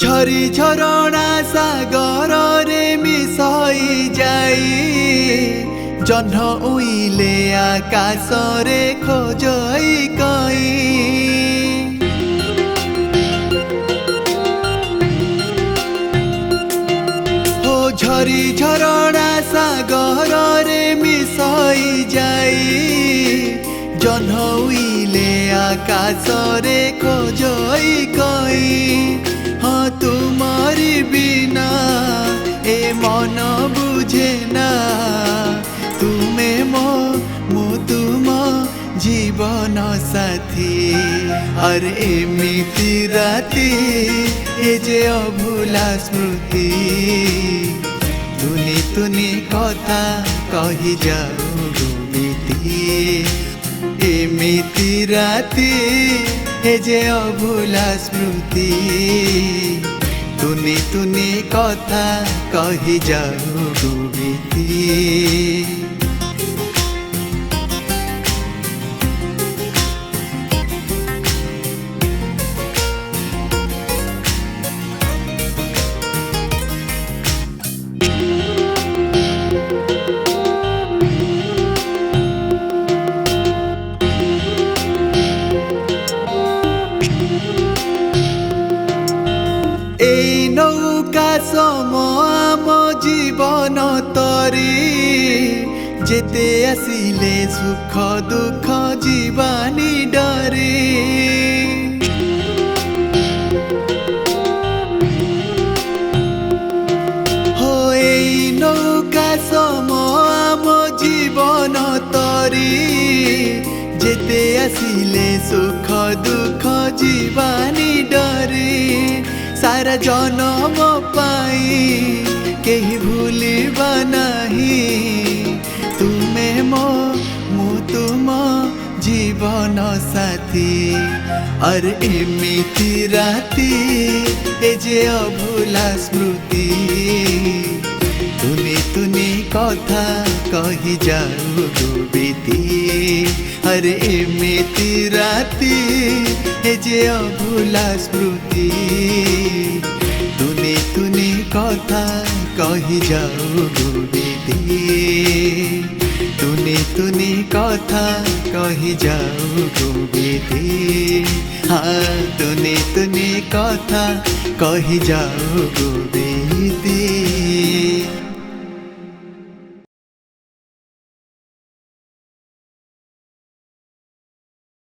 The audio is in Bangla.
ঝরি ঝরଣା সাগরে মিশাই যাই জহ্ন উইলে আকাশরে খোঁজই কই ঝরি ঝরଣା সাগরে মিশাই যাই জহ্ন উইলে আকাশরে খোঁজই কই তোমারি বিনা এ মন বুঝে না তুমে মো তুম জীবন সাথী আর এমিতি রাতি এ যে অভুলা স্মৃতি তুনি তুনি কথা কহি যাও গুমিতি এমিতি রাতি এ যে অভুলা স্মৃতি তুনি তুনি কথা কহি যাও গুমিতি এই নৌকা সম আম জীবন তরি যেতে আসিলে সুখ দুঃখ জীবানী ডরে এই নৌকা সম আম জীবন তরি যেতে আসিলে সুখ দুঃখ জীবানী ডরে सारा जन्म पाई कहीं भूलिबा नहीं तुमे मो तुम जीवन साथी और एमिति राती ए जे अभुला स्मृति तुनी तुनी कथा कही जाऊ गुबिती अरे एमिति राती ए जे अभुला स्मृति तुनी तुनी कथा कही जाऊ गुबिती तुनी तुनी कथा कही जाऊ गुबिती हाँ तुनी तुनी कथा कही जाऊ गुबिती।